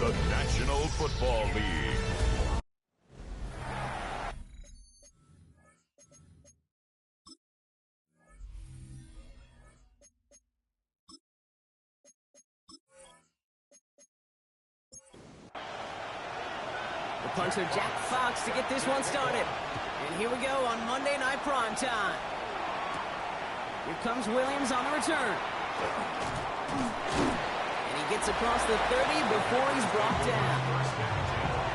the National Football League. The punter Jack Fox to get this one started. And here we go on Monday Night Prime Time. Here comes Williams on the return. And he gets across the 30 before he's brought down.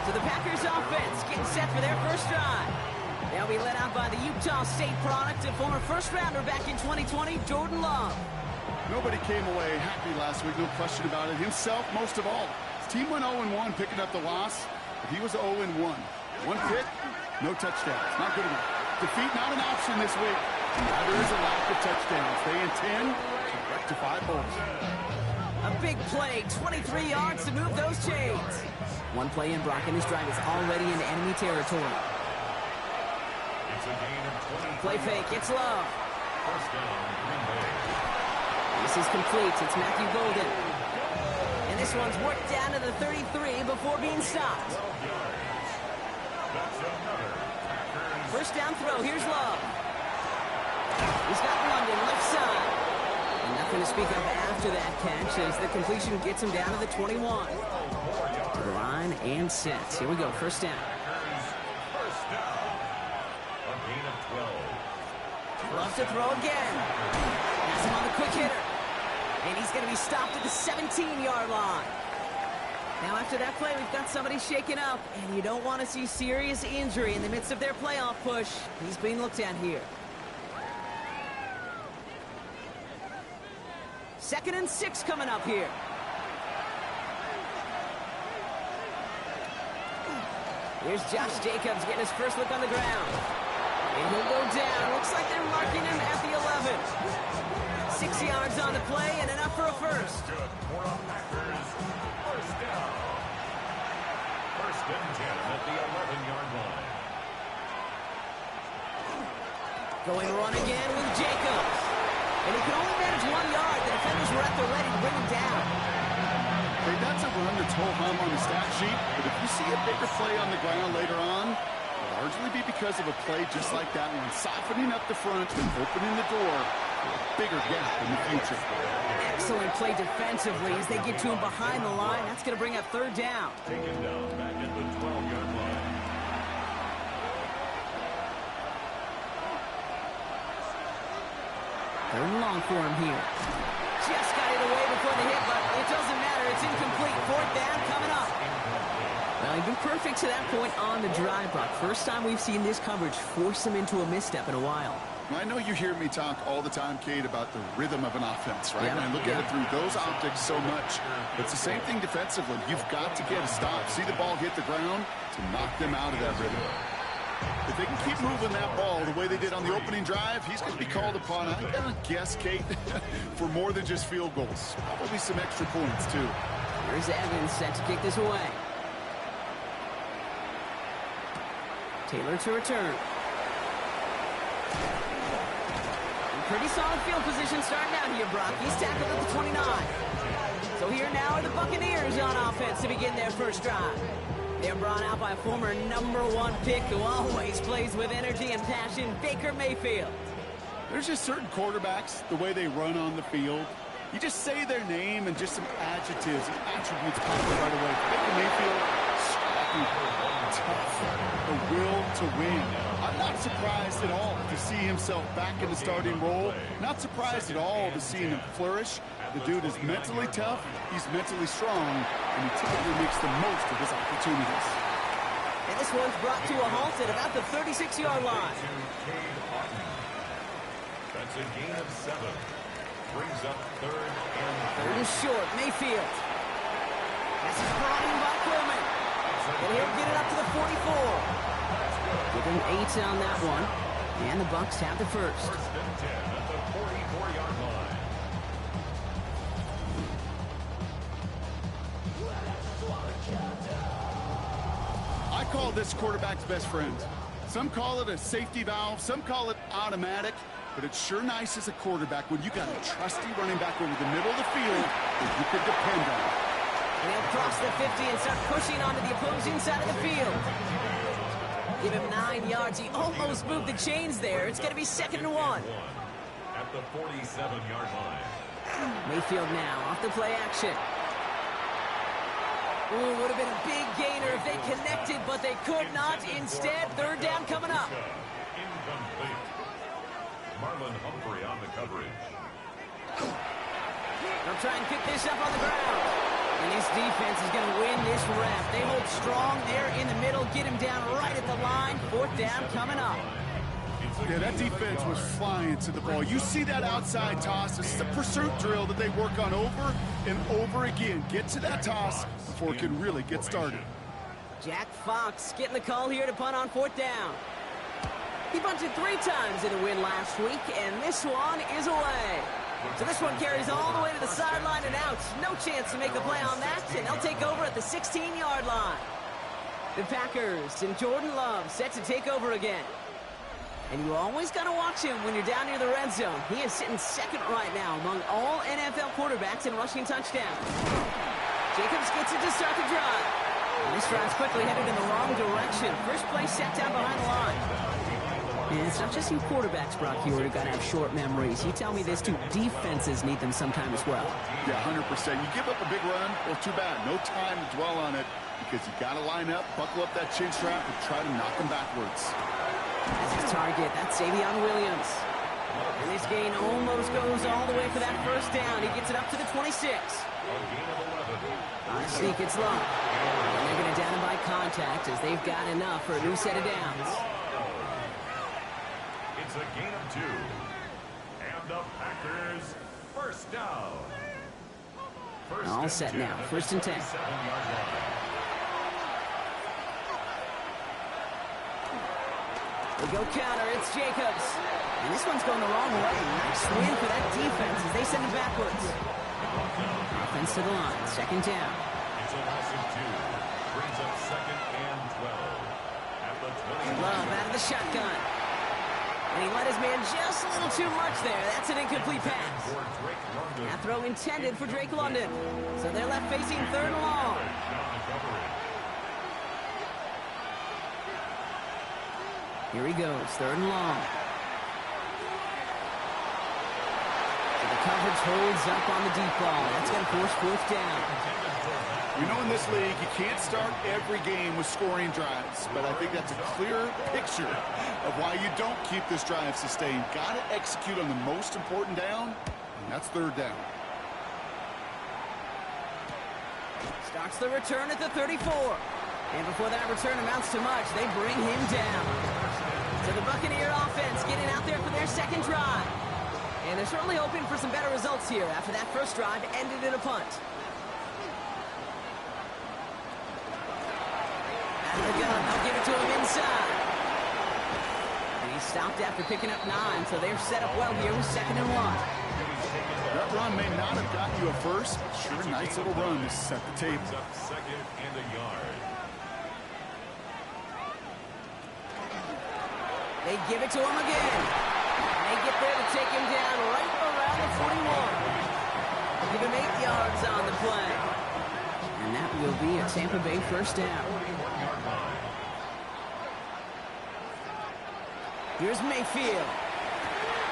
So the Packers offense getting set for their first drive. They'll be led out by the Utah State product and former first-rounder back in 2020, Jordan Love. Nobody came away happy last week, no question about it. Himself, most of all. His team went 0-1, picking up the loss. But he was 0-1. One pick, no touchdowns. Not good enough. Defeat not an option this week. Neither is a lack of touchdowns. They intend to rectify both. A big play, 23 yards to move those chains. One play in, Brock, and this drive is already in enemy territory. Play fake, it's Love. This is complete, it's Matthew Golden. And this one's worked down to the 33 before being stopped. First down throw, here's Love. He's got London left side. And nothing to speak of after that catch as the completion gets him down to the 21. To the line and set. Here we go, first down. Loves to throw again. Has him on the quick hitter. And he's going to be stopped at the 17-yard line. Now after that play, we've got somebody shaken up. And you don't want to see serious injury in the midst of their playoff push. He's being looked at here. 2nd and 6 coming up here. Here's Josh Jacobs getting his first look on the ground. And he'll go down. Looks like they're marking him at the 11. 6 yards on the play and enough for a first. First and 10 at the 11-yard line. Going run again with Jacobs. And he can only manage 1 yard. The defenders were at the ready to bring him down. Hey, that's a run that's ho-hum on the stat sheet, but if you see a bigger play on the ground later on, it'll largely be because of a play just like that one, softening up the front and opening the door for a bigger gap in the future. Excellent play defensively as they get to him behind the line. That's going to bring up third down. Taken down back at the 12-yard line. Third and long for him here. Just got it away before the hit, but it doesn't matter. It's incomplete. Fourth down coming up. Well, he's been perfect to that point on the drive, Brock. First time we've seen this coverage force him into a misstep in a while. I know you hear me talk all the time, Kate, about the rhythm of an offense, right? Yeah, and I look at it through those optics so much. It's the same thing defensively. You've got to get a stop, see the ball hit the ground to knock them out of that rhythm. If they can keep moving that ball the way they did on the opening drive, he's going to be called upon, I'm going to guess, Kate, for more than just field goals. Probably some extra points, too. Here's Evans set to kick this away. Taylor to return. Pretty solid field position starting out here, Brock. He's tackled at the 29. So here now are the Buccaneers on offense to begin their first drive. They're brought out by a former #1 pick who always plays with energy and passion, Baker Mayfield. There's just certain quarterbacks, the way they run on the field. You just say their name and just some adjectives and attributes pop up right away. Baker Mayfield, scrappy, tough, the will to win. I'm not surprised at all to see himself back in the starting role. Not surprised at all to see him flourish. The dude is mentally tough, he's mentally strong, and he typically makes the most of his opportunities. And this one's brought to a halt at about the 36-yard line. That's a gain of 7. Brings up third and short, Mayfield. This is brought in by Coleman. And he'll get it up to the 44. Give him 8 on that one. And the Bucs have the first. First and 10 at the 44-yard line. I call this quarterback's best friend. Some call it a safety valve, some call it automatic, but it's sure nice as a quarterback when you got a trusty running back over the middle of the field that you can depend on. And he'll cross the 50 and start pushing onto the opposing side of the field. Give him 9 yards. He almost moved the chains there. It's going to be 2nd and 1. At the 47-yard line. Mayfield now off the play action. Ooh, would have been a big gainer if they connected, but they could not. Instead, 3rd down coming up. Incomplete. Marlon Humphrey on the coverage. They'll try and pick this up on the ground. And this defense is going to win this rep. They hold strong there in the middle, get him down right at the line. 4th down coming up. Yeah, that defense was flying to the ball. You see that outside toss. This is a pursuit drill that they work on over and over again. Get to that toss before it can really get started. Jack Fox getting the call here to punt on 4th down. He bunted 3 times in the win last week, and this one is away. So this one carries all the way to the sideline and out. No chance to make a play on that, and they'll take over at the 16-yard line. The Packers and Jordan Love set to take over again. And you always got to watch him when you're down near the red zone. He is sitting 2nd right now among all NFL quarterbacks in rushing touchdowns. Jacobs gets it to start the drive. And this drive's quickly headed in the wrong direction. First play set down behind the line. And it's not just you quarterbacks, Brock, who are going to have short memories. You tell me this too. Defenses need them sometime as well. Yeah, 100%. You give up a big run, well, too bad. No time to dwell on it because you got to line up, buckle up that chin strap, and try to knock them backwards. As his target, that's Savion Williams. And this gain almost goes all the way for that 1st down. He gets it up to the 26. On a sneak, it's long. And they're going to down him by contact as they've got enough for a new set of downs. It's a gain of 2. And the Packers, 1st down. All set now, 1st and 10. We go counter, it's Jacobs. And this one's going the wrong way. Nice win for that defense as they send it backwards. Offense to the line, 2nd down. It's a loss of 2. Brings up 2nd and 12. At the 20. Love out of the shotgun. And he let his man just a little too much there. That's an incomplete pass. That throw intended for Drake London. So they're left facing 3rd and long. Here he goes, 3rd and long. So the coverage holds up on the deep ball. That's going to force 4th down. You know, in this league, you can't start every game with scoring drives, but I think that's a clear picture of why you don't keep this drive sustained. Got to execute on the most important down, and that's 3rd down. Starts the return at the 34. And before that return amounts to much, they bring him down. So the Buccaneer offense getting out there for their 2nd drive. And they're certainly hoping for some better results here after that 1st drive ended in a punt. Out of the gun, they'll give it to him inside. And he stopped after picking up 9, so they're set up well here with 2nd and 1. That run may not have gotten you a first, but sure, nice little run to set the table. 2nd and a yard. They give it to him again. And they get there to take him down right around the 41. Give him 8 yards on the play. And that will be a Tampa Bay 1st down. Here's Mayfield.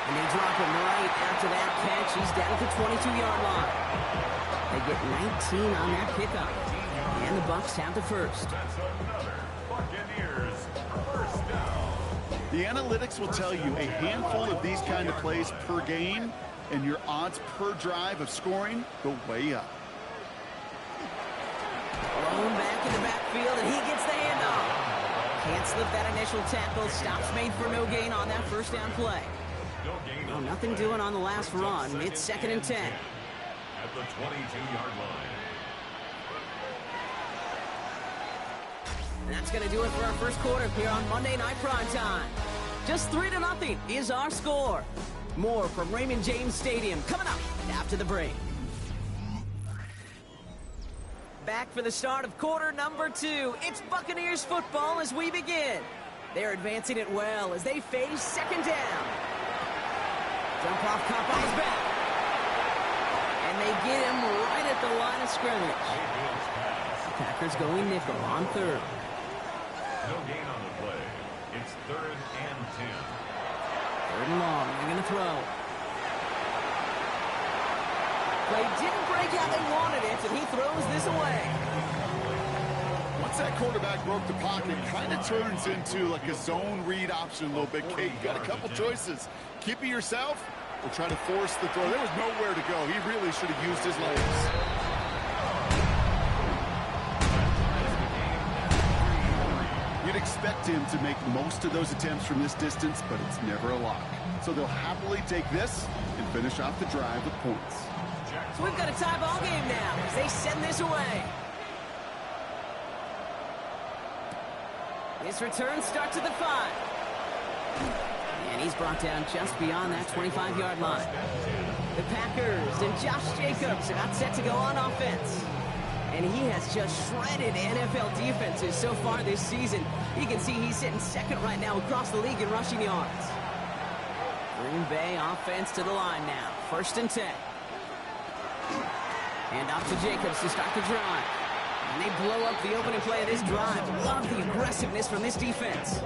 And they drop him right after that catch. He's down at the 22-yard line. They get 19 on that pickup. And the Bucs have the 1st. That's another Buccaneers 1st down. The analytics will tell you a handful of these kind of plays per game, and your odds per drive of scoring go way up. Thrown back in the backfield, and he gets the handoff. Can't slip that initial tackle. Stops made for no gain on that 1st down play. Oh, nothing doing on the last run. It's 2nd and 10. At the 22-yard line. And that's going to do it for our 1st quarter here on Monday Night Primetime. Just 3-0 is our score. More from Raymond James Stadium coming up after the break. Back for the start of quarter number 2. It's Buccaneers football as we begin. They're advancing it well as they face 2nd down. Jump off cop on his back. And they get him right at the line of scrimmage. Packers going nickel on third. No gain on the play. It's 3rd and 10. Third and long. They're going to throw. Play didn't break how they wanted it, and he throws this away. Once that quarterback broke the pocket, kind of turns into like a zone read option a little bit. Kate, you got a couple choices. Keep it yourself or try to force the throw. There was nowhere to go. He really should have used his legs. You'd expect him to make most of those attempts from this distance, but it's never a lock. So they'll happily take this and finish off the drive with points. So we've got a tie ball game now as they send this away. This return starts at the 5. And he's brought down just beyond that 25-yard line. The Packers and Josh Jacobs about set to go on offense. And he has just shredded NFL defenses so far this season. You can see he's sitting second right now across the league in rushing yards. Green Bay offense to the line now. 1st and 10. And off to Jacobs to start the drive. And they blow up the opening play of this drive. Love the aggressiveness from this defense.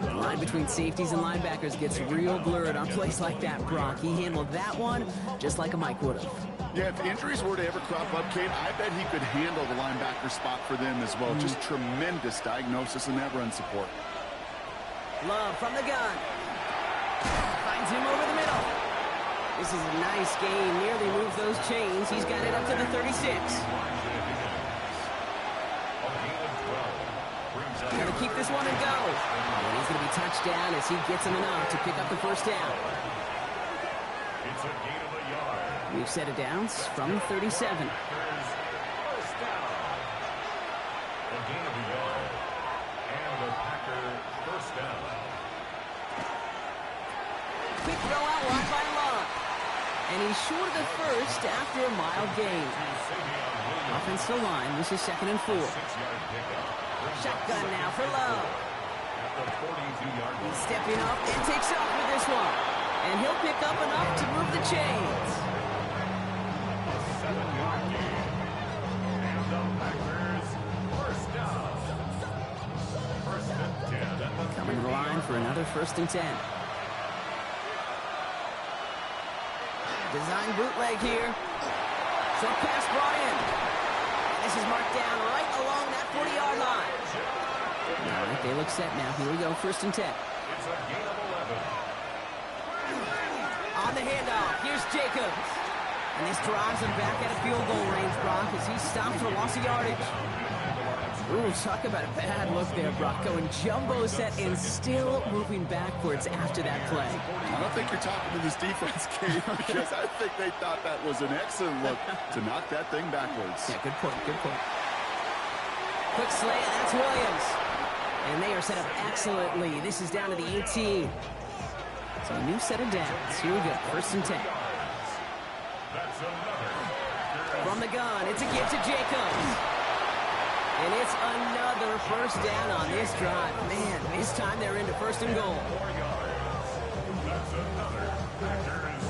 The line between safeties and linebackers gets real blurred on plays like that, Brock. He handled that one just like a Mike would have. Yeah, if injuries were to ever crop up, Kate, I bet he could handle the linebacker spot for them as well. Just tremendous diagnosis in that run support. Love from the gun. Finds him over the middle. This is a nice gain. Nearly moves those chains. He's got it up to the 36. Got to keep this one and go. And he's going to be touched down as he gets him enough to pick up the first down. It's a gain of a yard. We've set it downs from 37. First down. A gain of a yard. And the Packer first down. Quick throw out wide by Love. And he's short of the first after a mild gain. Offensive line, this is 2nd and 4. 6-yard pickup. Shotgun now for Love. At the 42-yard line. He's stepping up and takes off with this one. And he'll pick up enough to move the chains. A 7-yard gain. And the Packers first down. 1st and 10. Coming to the line for another 1st and 10. Design bootleg here. Short pass brought in. And this is marked down right along that 40-yard line. All right, they look set now. Here we go, 1st and 10. It's a gain of 11. On the handoff, here's Jacobs. And this drives him back at a field goal range, Brock, as he stops for loss of yardage. Ooh, talk about a bad look there, Brock. Going jumbo set and still moving backwards after that play. I don't think you're talking to this defense, Kate, because I think they thought that was an excellent look to knock that thing backwards. Yeah, good point, good point. Quick slant, that's Williams. And they are set up excellently. This is down to the 18. So a new set of downs. Here we go, 1st and 10. That's another. From the gun, it's a give to Jacobs. And it's another first down on this drive. Man, this time they're into 1st and goal. 4 yards. That's another Packers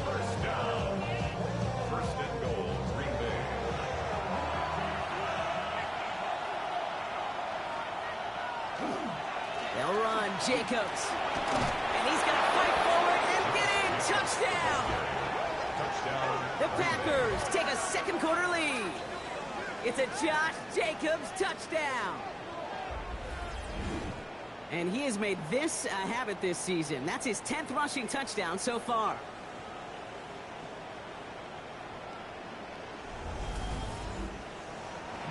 first down. 1st and goal, Green Bay. They'll run, Jacobs. And he's going to fight forward and get in. Touchdown! Touchdown. The Packers take a 2nd quarter lead. It's a Josh Jacobs touchdown. And he has made this a habit this season. That's his 10th rushing touchdown so far.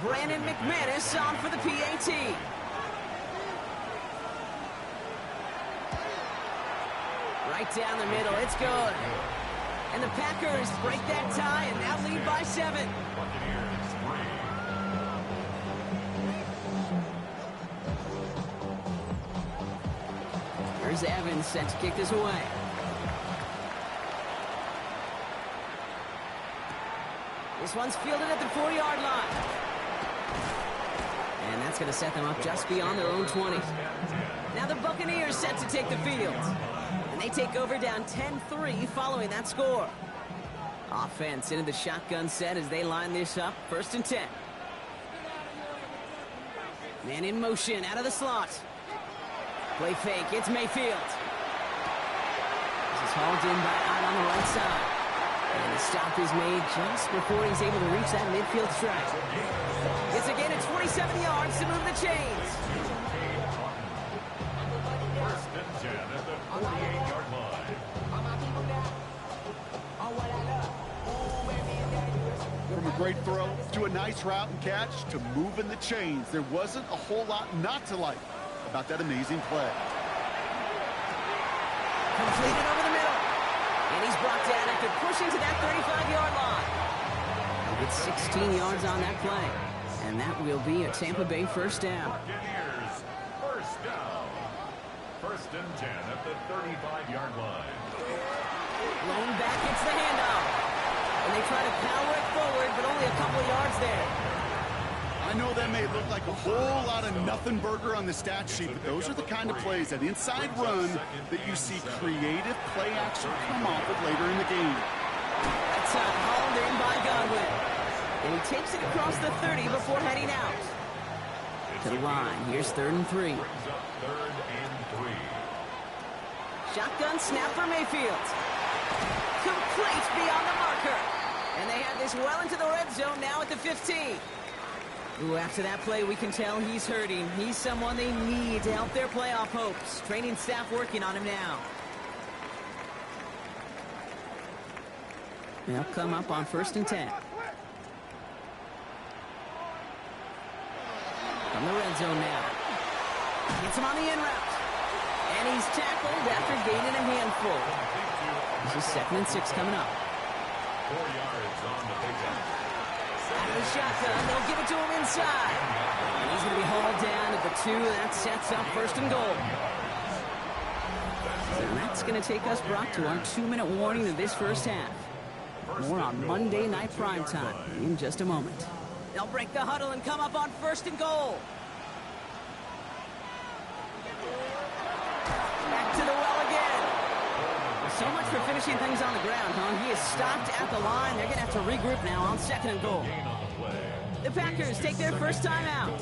Brandon McManus on for the PAT. Right down the middle, it's good. And the Packers break that tie and now lead by 7. Buccaneers 3. Here's Evans set to kick this away. This one's fielded at the 40-yard line. And that's going to set them up just beyond their own 20. Now the Buccaneers set to take the field. And they take over down 10-3 following that score. Offense into the shotgun set as they line this up. 1st and 10. Man in motion, out of the slot. Play fake, it's Mayfield. This is hauled in by Ott on the right side. And the stop is made just before he's able to reach that midfield strike. It's again at 27 yards to move the chains. First and 10 at the 48-yard line. From a great throw to a nice route and catch to moving the chains, there wasn't a whole lot not to like about that amazing play. Completed over the middle. And he's brought down after pushing to that 35-yard line. He'll get 16 yards on that play. And that will be a Tampa Bay first down. Buccaneers, first down. First and 10 at the 35-yard line. Blown back, it's the handoff. And they try to power it forward, but only a couple of yards there. I know that may look like a whole lot of nothing burger on the stat sheet, but those are the kind of plays, that inside run, that you see creative play action come off of later in the game. That's hauled in by Godwin. And he takes it across the 30 before heading out. To the line, here's 3rd and 3. Brings up 3rd and 3. Shotgun snap for Mayfield. Complete beyond the marker. And they have this well into the red zone now at the 15. Ooh, after that play, we can tell he's hurting. He's someone they need to help their playoff hopes. Training staff working on him now. They'll come up on 1st and 10. From the red zone now. Gets him on the in route. And he's tackled after gaining a handful. This is 2nd and 6 coming up. 4 yards on the pickup. Out of the shotgun, they'll give it to him inside. And he's going to be hauled down at the 2. That sets up 1st and goal. And that's going to take us, Brock, to our 2-minute warning of this first half. More on Monday Night Primetime in just a moment. They'll break the huddle and come up on 1st and goal. Back to the well again. So much for finishing things on the ground, huh? He is stopped at the line. They're going to have to regroup now on 2nd and goal. The Packers take their first time out.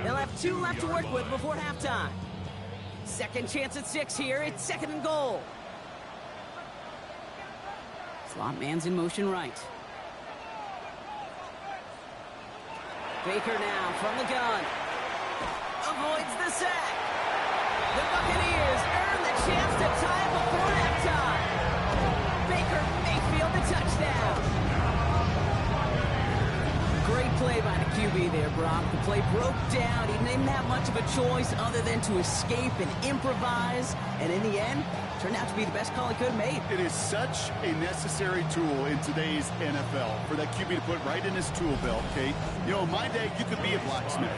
They'll have 2 left to work with before halftime. Second chance at 6 here. It's 2nd and goal. Slot man's in motion right. Baker now from the gun. Avoids the sack. The Buccaneers earn the chance to tie before halftime. Baker Mayfield the touchdown. Great play by the QB there, Brock. The play broke down. He didn't have much of a choice other than to escape and improvise. And in the end, turned out to be the best call he could have made. It is such a necessary tool in today's NFL for that QB to put right in his tool belt, Kate. You know, in my day, you could be a blacksmith,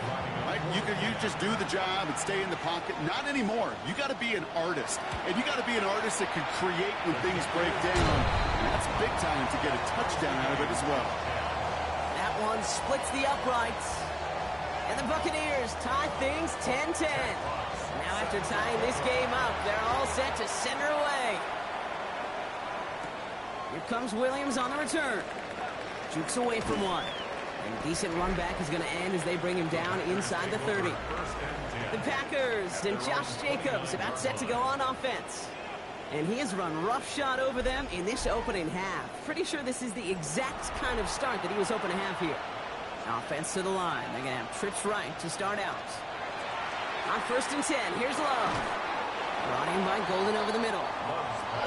right? You just do the job and stay in the pocket. Not anymore. You got to be an artist. And you got to be an artist that can create when things break down. And that's big time to get a touchdown out of it as well. That one splits the uprights. And the Buccaneers tie things 10-10. Now after tying this game up, they're all set to send her away. Here comes Williams on the return. Jukes away from one. And a decent run back is going to end as they bring him down inside the 30. The Packers and Josh Jacobs about set to go on offense. And he has run roughshod over them in this opening half. Pretty sure this is the exact kind of start that he was hoping to have here. Offense to the line. They're going to have trips right to start out. On 1st and 10, here's Love. Brought in by Golden over the middle.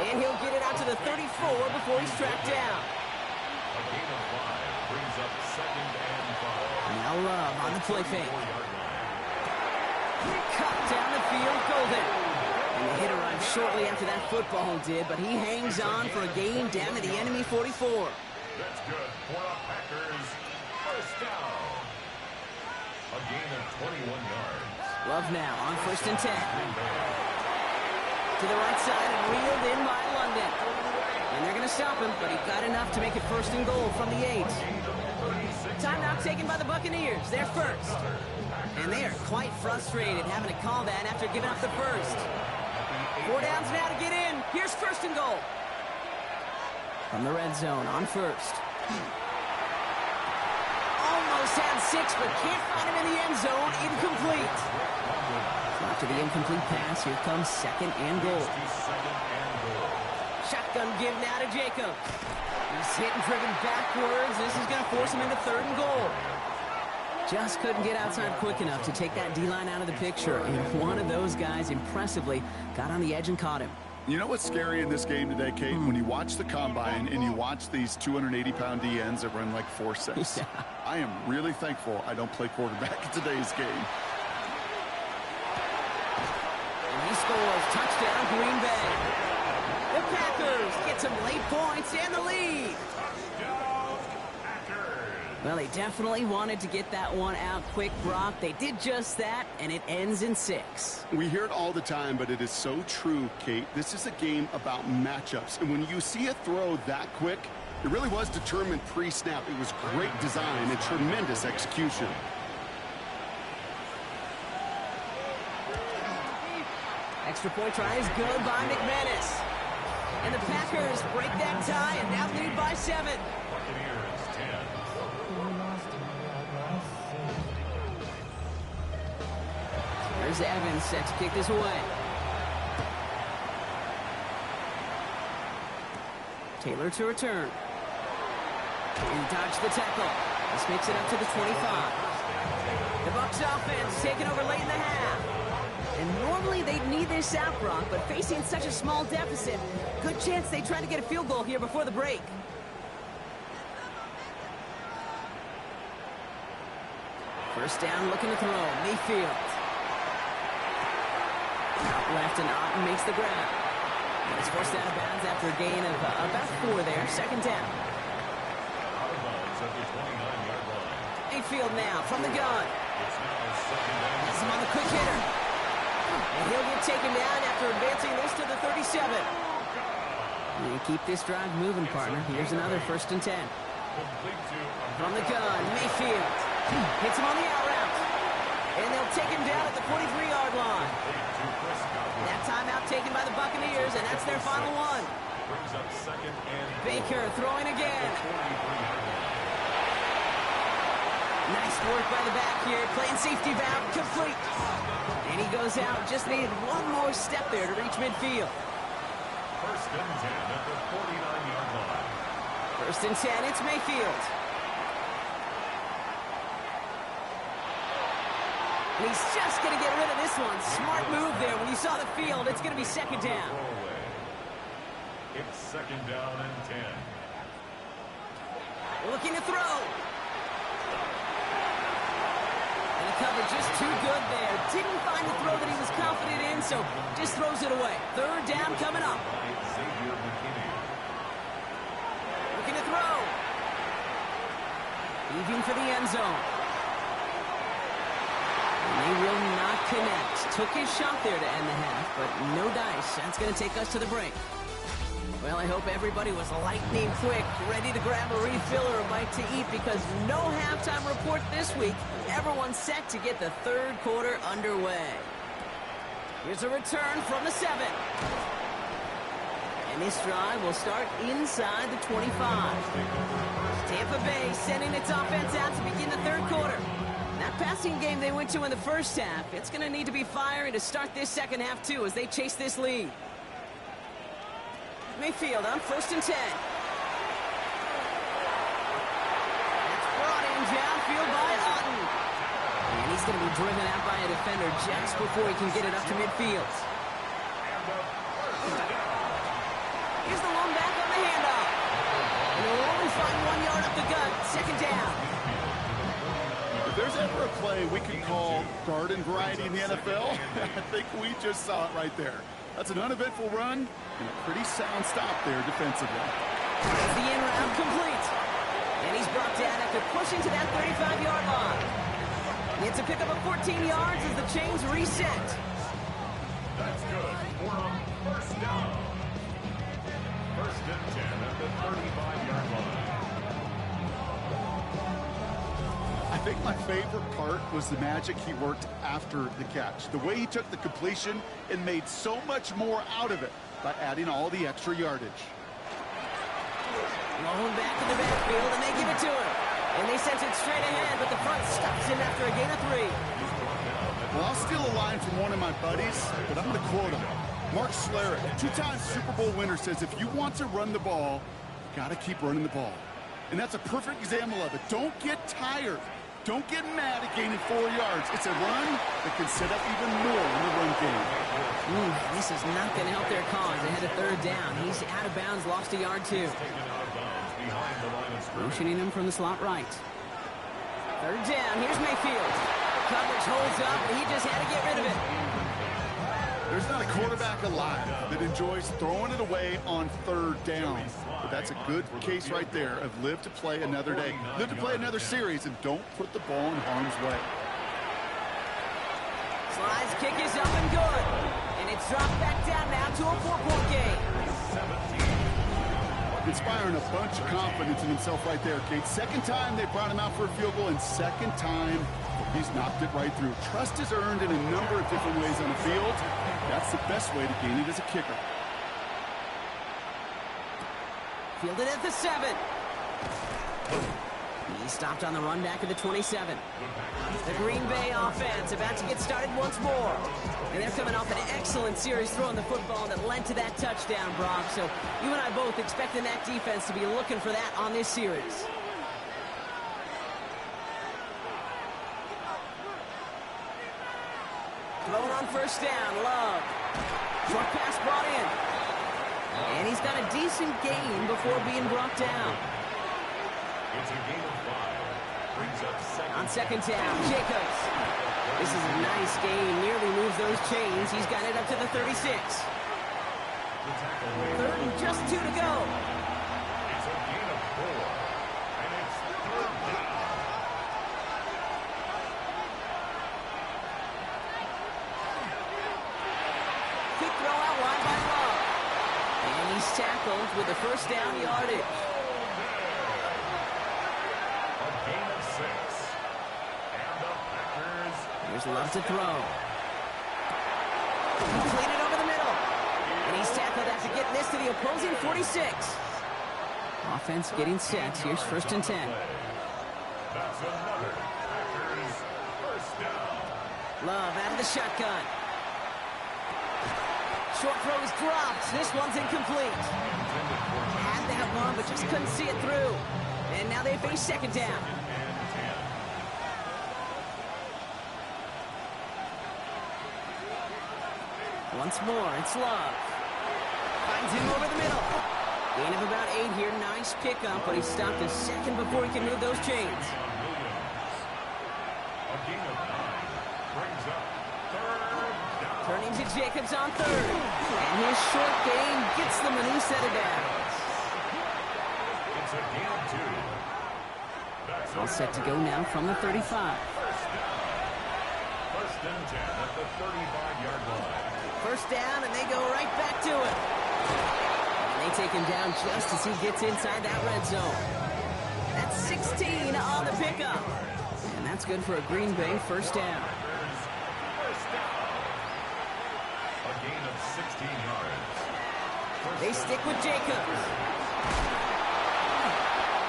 And he'll get it out to the 34 before he's tracked down. A gain of 5 brings up 2nd and 5. Now Love on the play fake. Cut down the field, Golden. And the hit arrived shortly after that football did, but he hangs on for a gain down to the enemy 44. That's good for a Packers first down. A gain of 21 yards. Love now on 1st and 10. To the right side and reeled in by London. And they're going to stop him, but he got enough to make it 1st and goal from the 8. Timeout taken by the Buccaneers. They're first. And they are quite frustrated having to call that after giving up the first. 4 downs now to get in. Here's 1st and goal. From the red zone on 1st. Almost had 6, but can't find him in the end zone. Incomplete. So after the incomplete pass, here comes 2nd and goal. Shotgun give now to Jacob. He's hit and driven backwards. This is going to force him into 3rd and goal. Just couldn't get outside quick enough to take that D-line out of the picture. And one of those guys impressively got on the edge and caught him. You know what's scary in this game today, Kate? When you watch the combine and you watch these 280-pound DNs that run like 4.6. Yeah. I am really thankful I don't play quarterback in today's game. And he scores. Touchdown, Green Bay. The Packers get some late points and the lead. Well, they definitely wanted to get that one out quick, Brock. They did just that, and it ends in 6. We hear it all the time, but it is so true, Kate. This is a game about matchups, and when you see a throw that quick, it really was determined pre-snap. It was great design and tremendous execution. Extra point try is good by McManus. And the Packers break that tie and now lead by 7. Buccaneers 10. There's Evans set to kick this away. Taylor to return. He dodged the tackle. This makes it up to the 25. The Bucs offense taking over late in the half. And normally they'd need this out, Brock, but facing such a small deficit, good chance they try to get a field goal here before the break. First down, looking to throw. Mayfield. Out left, and Otten makes the grab. He's forced out of bounds after a gain of about 4 there. 2nd down. Out of bounds at the 29-yard line. Mayfield now from the gun. It's now 2nd down. Has him on the quick hitter. And he'll get taken down after advancing this to the 37. You keep this drive moving, partner. Here's another 1st and 10. From the gun, Mayfield. Hits him on the out route. And they'll take him down at the 43-yard line. That timeout taken by the Buccaneers, and that's their final one. Brings up 2nd and Baker throwing again. Nice work by the back here. Playing safety valve complete. And he goes out. Just needed one more step there to reach midfield. 1st and 10 at the 49-yard line. 1st and 10, it's Mayfield. And he's just going to get rid of this one. Smart move there. When you saw the field, it's going to be 2nd down. It's 2nd down and 10. Looking to throw. And the cover just too good there. Didn't find the throw that he was confident in, so just throws it away. 3rd down coming up. Looking to throw. Leaving for the end zone. And they will not connect. Took his shot there to end the half, but no dice. That's going to take us to the break. Well, I hope everybody was lightning quick, ready to grab a refill or a bite to eat, because no halftime report this week. Everyone's set to get the 3rd quarter underway. Here's a return from the 7. And this drive will start inside the 25. Tampa Bay sending its offense out to begin the 3rd quarter. That passing game they went to in the 1st half, it's going to need to be firing to start this 2nd half, too, as they chase this lead. Mayfield on 1st and 10. It's brought in downfield by Otten. And he's going to be driven out by a defender just before he can get it up to midfield. Here's the lone back on the handoff. And he'll only find 1 yard up the gut. 2nd down. If there's ever a play we can call garden variety in the NFL, I think we just saw it right there. That's an uneventful run and a pretty sound stop there defensively. Is the in route complete? And he's brought down after pushing to that 35-yard line. It's a pickup of 14 yards as the chains reset. That's good for a 1st down. 1st and 10 at the 35-yard line. I think my favorite part was the magic he worked after the catch. The way he took the completion and made so much more out of it by adding all the extra yardage. Rolling back in the backfield, and they give it to him. And they sent it straight ahead, but the front a gain of 3. Well, I'll steal a line from one of my buddies, but I'm going to quote him. Mark Schlereth, two-time Super Bowl winner, says if you want to run the ball, you got to keep running the ball. And that's a perfect example of it. Don't get tired. Don't get mad at gaining 4 yards. It's a run that can set up even more in the run game. This is not going to help their cause. They had a 3rd down. He's out of bounds, lost a yard too. Motioning him from the slot right. 3rd down. Here's Mayfield. Coverage holds up, and he just had to get rid of it. There's not a quarterback alive that enjoys throwing it away on 3rd down. But that's a good case right there of live to play another day. Live to play another series, and don't put the ball in harm's way. Slides kick is up and good. And it's dropped back down now to a 4-point game. Inspiring a bunch of confidence in himself right there, Kate. 2nd time they brought him out for a field goal, and 2nd time he's knocked it right through. Trust is earned in a number of different ways on the field. That's the best way to gain it as a kicker. Fielded at the 7. He stopped on the run back at the 27. The Green Bay offense about to get started once more. And they're coming off an excellent series throwing the football that led to that touchdown, Brock. So you and I both expecting that defense to be looking for that on this series. Throwing on 1st down, Love. Short pass brought in. And he's got a decent gain before being brought down. It's a gain of 5. Brings up 2nd. On 2nd down, Jacobs. This is a nice gain. Nearly moves those chains. He's got it up to the 36. 3rd and just 2 to go. It's a gain of 4. And it's 3rd down. Quick throw out wide by Love. And he's tackled with a 1st down yardage. A gain of 6. And the Packers. Here's Love to throw. Completed over the middle. And he's tackled after getting this to the opposing 46. Offense getting set. Here's 1st and 10. That's another Packers 1st down. Love out of the shotgun. Short throw is dropped. This one's incomplete. Had that one, but just couldn't see it through. And now they face 2nd down. Once more, it's Love. Finds him over the middle. Gain of about 8 here. Nice pickup, but he stopped a second before he can move those chains. A gain of 9. Brings up 3rd down. Turning to Jacobs on 3rd. And his short gain gets them a new set of downs. It's a gain of 2. That's All set to go now from the 35. 1st down. 1st and 10 at the 35-yard line. 1st down, and they go right back to it. And they take him down just as he gets inside that red zone. That's 16 on the pickup. And that's good for a Green Bay 1st down. First down. A gain of 16 yards. They stick with Jacobs.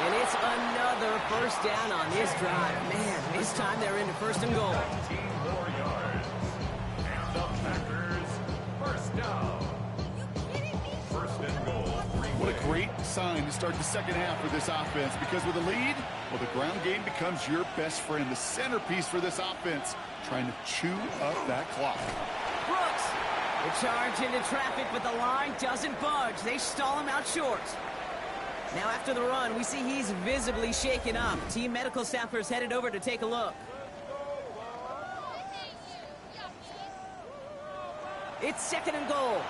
And it's another 1st down on this drive. Man, this time they're into 1st and goal. 19 more yards. And the Packers 1st down. 1st and goal. What a great sign to start the 2nd half for this offense, because with a lead, well, the ground game becomes your best friend, the centerpiece for this offense, trying to chew up that clock. Brooks, the charge into traffic, but the line doesn't budge. They stall him out short. Now after the run, we see he's visibly shaken up. Team medical staffers headed over to take a look. It's 2nd and goal.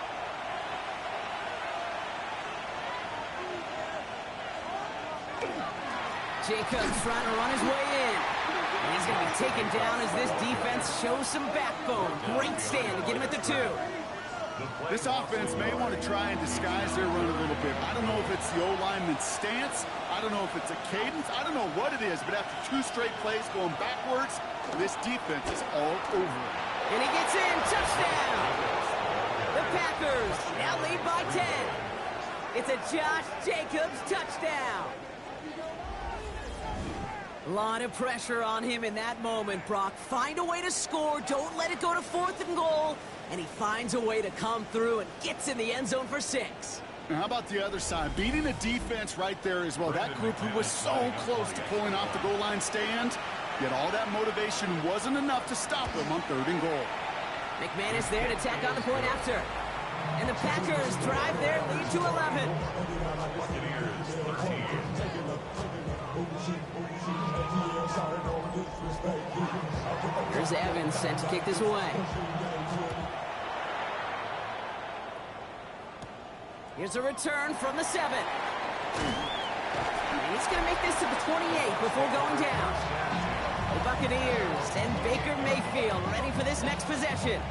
Jacobs trying to run his way in. And he's going to be taken down as this defense shows some backbone. Great stand to get him at the 2. This offense may want to try and disguise their run a little bit. I don't know if it's the O-lineman's stance. I don't know if it's a cadence. I don't know what it is, but after 2 straight plays going backwards, this defense is all over it. And he gets in. Touchdown. The Packers now lead by 10. It's a Josh Jacobs touchdown. A lot of pressure on him in that moment, Brock. Find a way to score. Don't let it go to 4th and goal. And he finds a way to come through and gets in the end zone for 6. Now, how about the other side? Beating a defense right there as well. That group who was so close to pulling off the goal line stand, yet all that motivation wasn't enough to stop them on 3rd and goal. McManus there to tack on the point after. And the Packers drive their lead to 11. Buccaneers 13. Here's Evans sent to kick this away. Here's a return from the 7. And he's going to make this to the 28 before going down. The Buccaneers and Baker Mayfield ready for this next possession.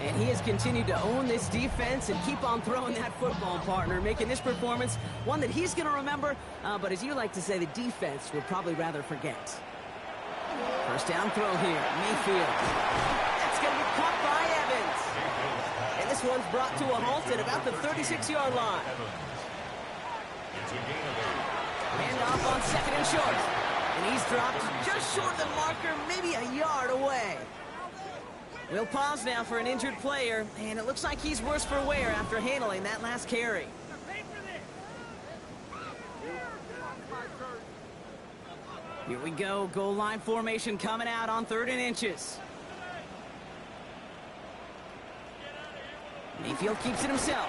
And he has continued to own this defense and keep on throwing that football, partner, making this performance one that he's going to remember, but as you like to say, the defense would probably rather forget. First down throw here, Mayfield. That's going to be caught by Evans. And this one's brought to a halt at about the 36-yard line. Handoff on 2nd and short. And he's dropped just short of the marker, maybe a yard away. We'll pause now for an injured player, and it looks like he's worse for wear after handling that last carry. Here we go, goal line formation coming out on 3rd and inches. Mayfield keeps it himself.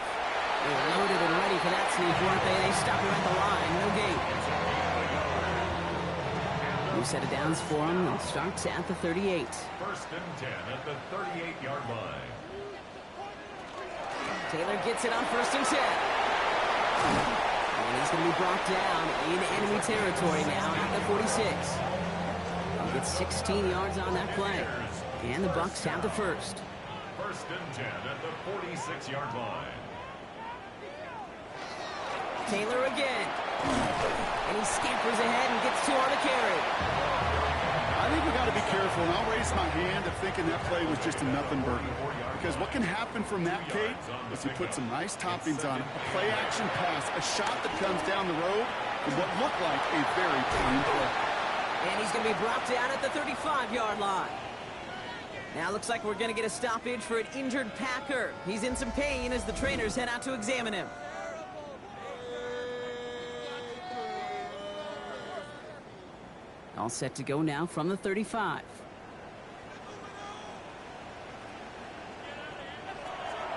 They're loaded and ready for that sneak, weren't they? They stop him at the line, no gain. New set of downs for him. It starts at the 38. 1st and 10 at the 38-yard line. Taylor gets it on 1st and 10. And he's going to be brought down in enemy territory now at the 46. He gets 16 yards on that play. And the Bucs have the first. 1st and 10 at the 46-yard line. Taylor again. And he scampers ahead and gets 2 on the carry. I think we got to be careful, and I'll raise my hand of thinking that play was just a nothing burger. Because what can happen from that, Kate, is you put some nice toppings on it, a play-action pass, a shot that comes down the road, and what looked like a very clean play. And he's going to be brought down at the 35-yard line. Now looks like we're going to get a stoppage for an injured Packer. He's in some pain as the trainers head out to examine him. All set to go now from the 35.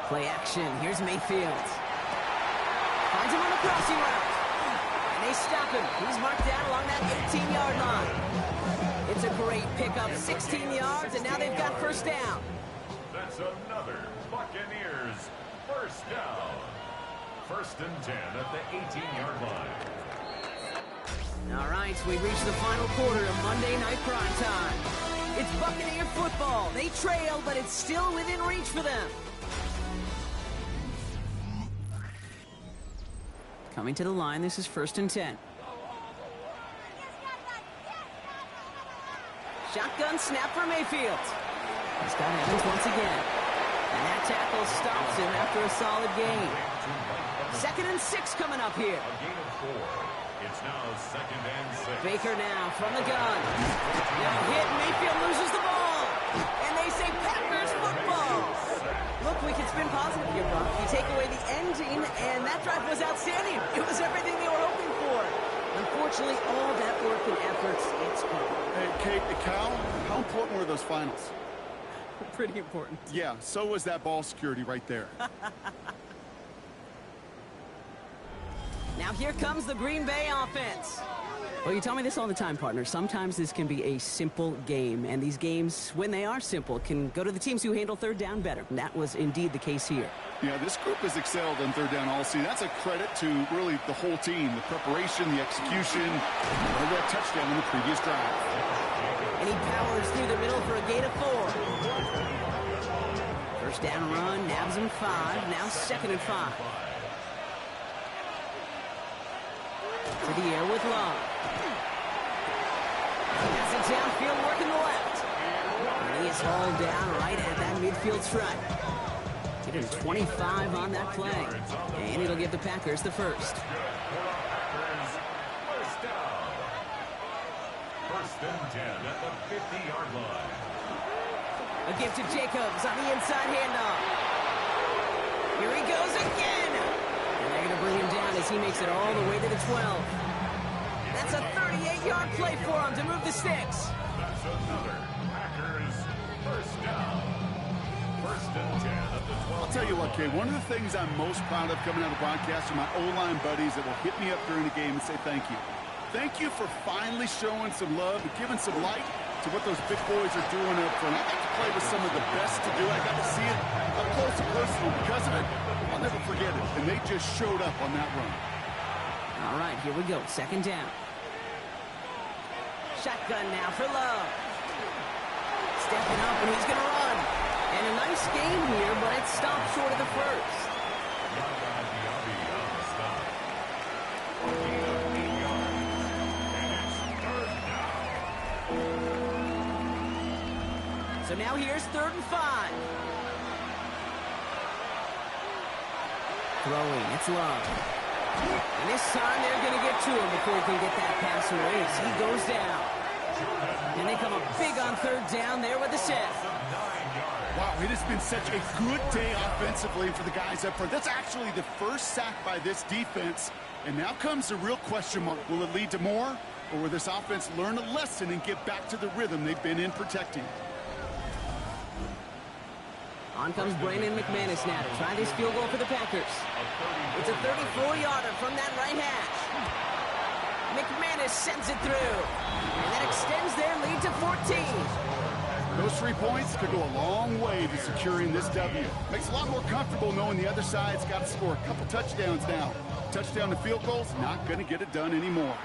Play action. Here's Mayfield. Finds him on the crossing route. And they stop him. He's marked down along that 18-yard line. It's a great pickup. 16 yards, and now they've got first down. That's another Buccaneers first down. 1st and 10 at the 18-yard line. All right, we reached the final quarter of Monday Night Prime Time. It's Buccaneer football. They trail, but it's still within reach for them. Coming to the line, this is 1st and 10. Shotgun snap for Mayfield. He's got Evans once again. And that tackle stops him after a solid gain. 2nd and 6 coming up here. A gain of 4. It's now 2nd and 6. Baker now from the gun. No hit. Mayfield loses the ball. And they say Packers football. Look, we can spin positive here, Brock. You take away the ending, and that drive was outstanding. It was everything they were hoping for. Unfortunately, all that work and efforts, it's gone. Hey, Kate, Cal, how important were those finals? Pretty important. Yeah, so was that ball security right there. Now here comes the Green Bay offense. Well, you tell me this all the time, partner. Sometimes this can be a simple game, and these games, when they are simple, can go to the teams who handle 3rd down better. And that was indeed the case here. Yeah, this group has excelled on 3rd down all season. That's a credit to really the whole team, the preparation, the execution, and that touchdown in the previous drive. And he powers through the middle for a gain of 4. First down run, nabs him 5. Now 2nd and 5. To the air with Love. Has it downfield, working the left. And he is hauled down right at that midfield stripe. Getting 25 on that play. And it'll give the Packers the first. First and 10 at the 50-yard line. A give to Jacobs on the inside handoff. Here he goes again. And they're going to bring him down as he makes it all the way to the 12. That's a 38-yard play for him to move the sticks. That's another Packers first down. First and 10 at the 12. I'll tell you what, Kay, one of the things I'm most proud of coming out of the broadcast are my O-line buddies that will hit me up during the game and say thank you. Thank you for finally showing some love and giving some light to what those big boys are doing up front. I got to play with some of the best to do. I got to see it up close and personal because of it. I'll never forget it. And they just showed up on that run. All right, here we go. Second down. Shotgun now for Love. Stepping up, and he's going to run. And a nice game here, but it stopped short of the first. So now here's 3rd and 5. Throwing, it's Love. And this time they're going to get to him before he can get that pass away as he goes down. And they come up big on 3rd down there with the set. Wow, it has been such a good day offensively for the guys up front. That's actually the first sack by this defense. And now comes the real question mark. Will it lead to more? Or will this offense learn a lesson and get back to the rhythm they've been in protecting? On comes Brandon McManus now to try this field goal for the Packers. It's a 34-yarder from that right hash. McManus sends it through. And that extends their lead to 14. Those 3 points could go a long way to securing this W. Makes it a lot more comfortable knowing the other side's got to score a couple touchdowns now. Touchdown to field goals, not going to get it done anymore.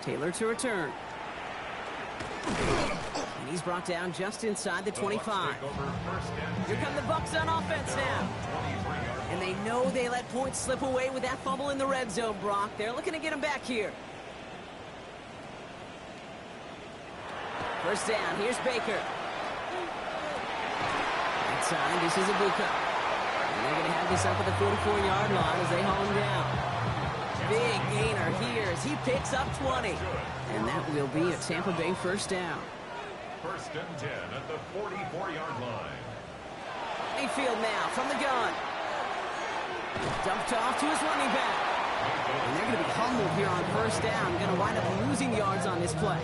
Taylor to return. And he's brought down just inside the 25. Here come the Bucs on offense now. And they know they let points slip away with that fumble in the red zone, Brock. They're looking to get him back here. First down, here's Baker. Outside, this is Ibuka. And they're going to have this up at the 44-yard line as they haul him down. Big gainer here as he picks up 20. And that will be a Tampa Bay first down. First and 10 at the 44-yard line. Mayfield now from the gun. Dumped off to his running back. And they're going to be humbled here on first down. Going to wind up losing yards on this play.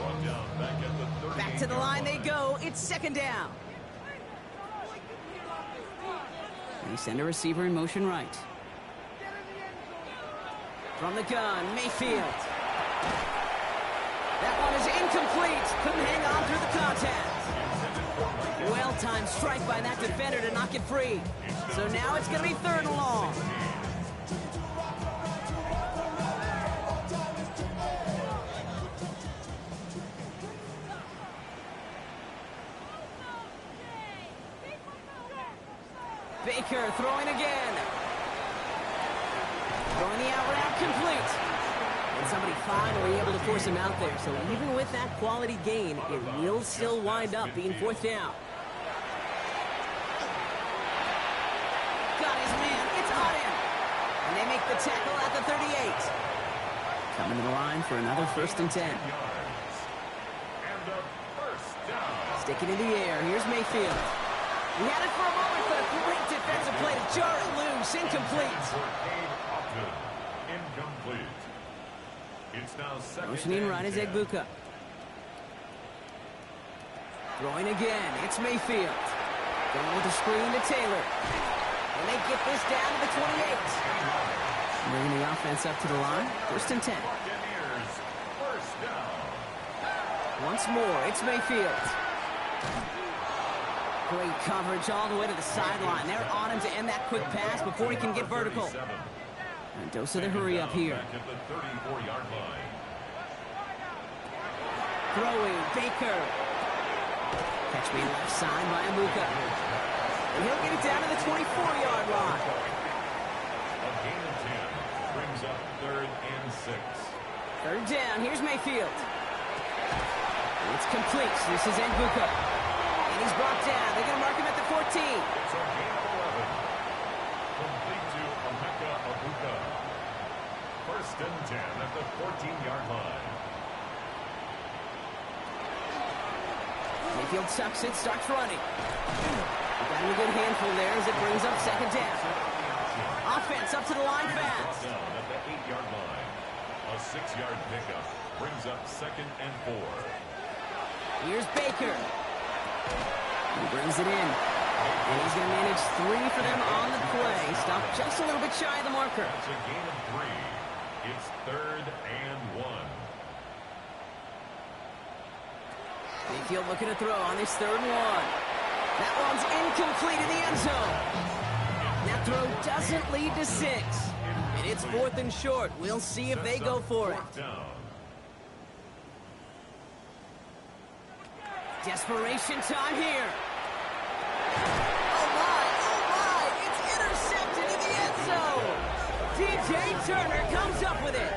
Back to the line they go. It's second down. They send a receiver in motion right. From the gun, Mayfield. That one is incomplete. Couldn't hang on through the contact. Well-timed strike by that defender to knock it free. So now it's going to be 3rd and long. Baker throwing again. Throwing the out route complete. And somebody finally able to force him out there. So even with that quality gain, it will still wind up being 4th down. Got his man. It's on him. And they make the tackle at the 38. Coming to the line for another 1st and 10. Sticking in the air. Here's Mayfield. He had it for a moment, but a great defensive play to jar it loose. Incomplete. It's now second. Motioning right is Ibuka. Throwing again. It's Mayfield. Going with the screen to Taylor. And they get this down to the 28. Bringing the offense up to the line. 1st and 10. Buccaneers first down. Once more, it's Mayfield. Great coverage all the way to the sideline. They're on him to end that quick pass before he can get vertical. And dose of the hurry up here. Back at the 34-yard line. Throwing, Baker. Catch me left side by Ibuka. And he'll get it down to the 24-yard line. A gain of 10 brings up 3rd and 6. 3rd down, here's Mayfield. It's complete. This is Ibuka. And he's brought down. They're going to mark him at the 14. It's a gain of 11. Complete to Emeka Ibuka. 1st and 10 at the 14-yard line. Mayfield sucks it, starts running. Got him a good handful there as it brings up second down. Offense up to the line fast. Down at the 8-yard line. A 6-yard pickup brings up 2nd and 4. Here's Baker. He brings it in. And he's going to manage 3 for them on the play. Stopped just a little bit shy of the marker. It's a gain of 3. It's 3rd and 1. Mayfield looking to throw on this 3rd and 1. That one's incomplete in the end zone. That throw doesn't lead to 6. And it's 4th and short. We'll see if they go for it. Desperation time here. Oh my, it's intercepted in the end zone. DJ Turner comes up with it.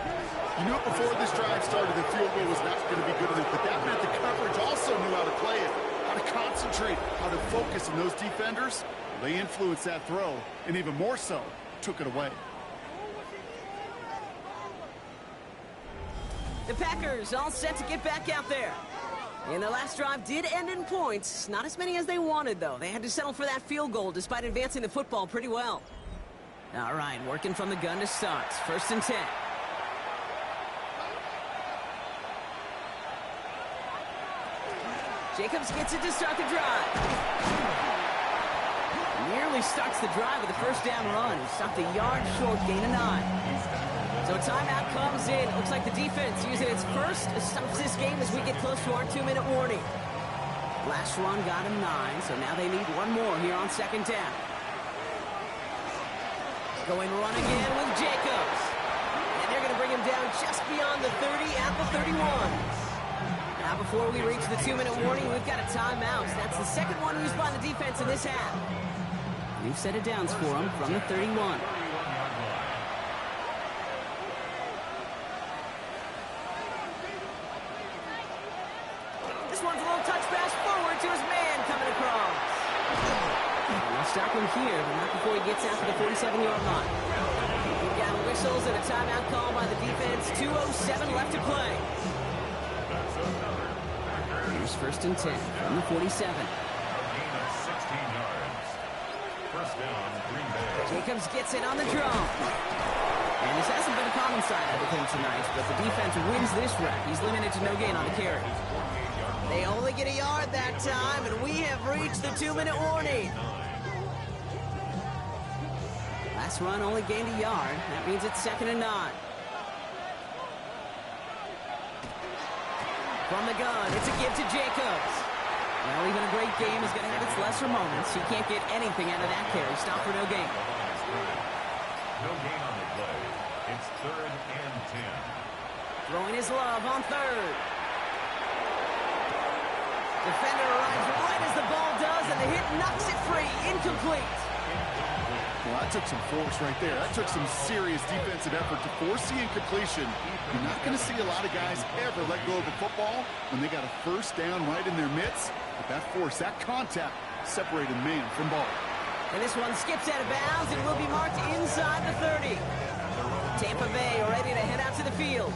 You knew before this drive started the field goal was not going to be good enough, but that meant the coverage also knew how to play it, how to concentrate, how to focus, and those defenders, they influenced that throw, and even more so, took it away. The Packers all set to get back out there. And their last drive did end in points. Not as many as they wanted, though. They had to settle for that field goal despite advancing the football pretty well. All right, working from the gun to start. 1st and 10. Jacobs gets it to start the drive. Nearly starts the drive with a 1st down run. He stopped a yard short, gain of 9. So a timeout comes in. Looks like the defense using its first stops this game as we get close to our 2-minute warning. Last run got him 9, so now they need one more here on 2nd down. Going run again with Jacobs. And they're going to bring him down just beyond the 30 at the 31. Now before we reach the 2-minute warning, we've got a timeout. That's the 2nd one used by the defense in this half. We've set it downs for him from the 31. This one's a little touch pass forward to his man coming across. And they'll stop him here, but not before he gets out to the 47-yard line. We've got whistles and a timeout call by the defense. 2:07 left to play. Here's 1st and 10 from the 47. Jacobs gets it on the draw. And this hasn't been a common side of the thing tonight, but the defense wins this rep. He's limited to no gain on the carry. They only get a yard that time, and we have reached the 2-minute warning. Last run only gained a yard. That means it's 2nd and 9. From the gun, it's a give to Jacobs. Well, even a great game is going to have its lesser moments. He can't get anything out of that carry. Stop for no gain. No gain on the play. It's 3rd and 10. Throwing his love on 3rd. Defender arrives right as the ball does, and the hit knocks it free. Incomplete. Well, that took some force right there. That took some serious defensive effort to force the incompletion. You're not going to see a lot of guys ever let go of a football when they got a 1st down right in their midst. But that force, that contact, separated man from ball. And this one skips out of bounds and will be marked inside the 30. Tampa Bay ready to head out to the field.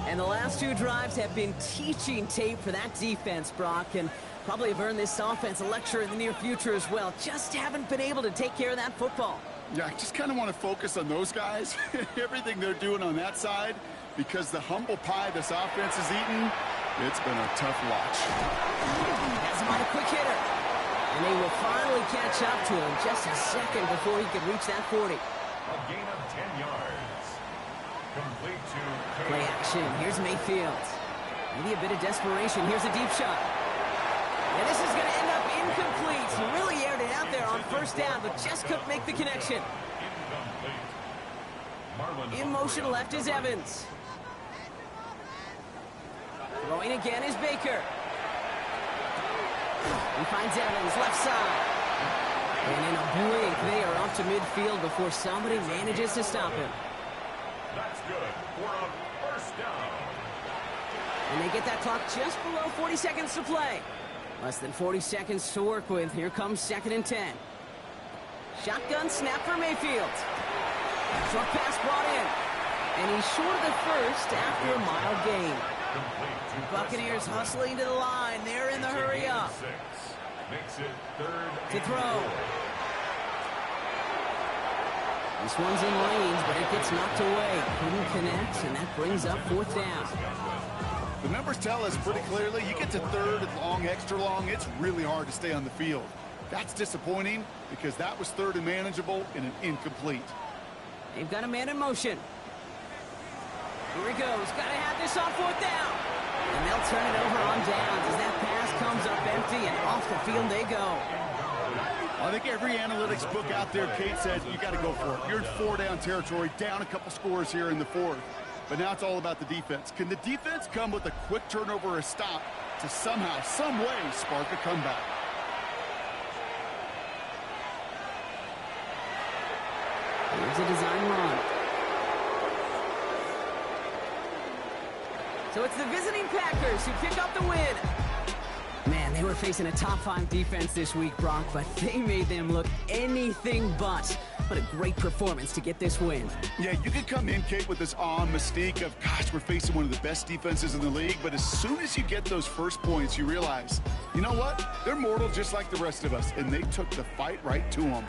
And the last 2 drives have been teaching tape for that defense, Brock, and probably have earned this offense a lecture in the near future as well. Just haven't been able to take care of that football. Yeah, I just kind of want to focus on those guys, everything they're doing on that side, because the humble pie this offense has eaten, it's been a tough watch. That's him on a quick hitter. And they will finally catch up to him just a second before he could reach that 40. A gain of 10 yards. Complete to play action. Here's Mayfield. Maybe a bit of desperation. Here's a deep shot. And this is going to end up incomplete. He really aired it out there on 1st down, but just couldn't make the connection. In motion left is Evans. Throwing again is Baker. He finds Evans left side. And in a blink, they are up to midfield before somebody manages to stop him. That's good for a 1st down. And they get that clock just below 40 seconds to play. Less than 40 seconds to work with. Here comes 2nd and 10. Shotgun snap for Mayfield. Short pass brought in. And he's short of the 1st after a mild gain. Buccaneers hustling to the line. They're in the hurry up. Makes it third To throw. and 4. This one's in lanes, but it gets knocked away. Couldn't connect, and that brings up fourth down. The numbers tell us pretty clearly, you get to third and long, extra long, it's really hard to stay on the field. That's disappointing because that was third and manageable and an incomplete. They've got a man in motion. Here he goes. Got to have this on fourth down. And they'll turn it over on downs as that pass comes up empty, and off the field they go. I think every analytics book out there, Kate, said you got to go for it. You're in 4-down territory, down a couple scores here in the fourth. But now it's all about the defense. Can the defense come with a quick turnover or a stop to somehow, some way, spark a comeback? Here's a design run. So it's the visiting Packers who pick up the win. Man, they were facing a top 5 defense this week, Brock, but they made them look anything but. What a great performance to get this win. Yeah, you could come in, Kate, with this awe and mystique of, gosh, we're facing one of the best defenses in the league, but as soon as you get those first points, you realize, you know what? They're mortal just like the rest of us, and they took the fight right to them.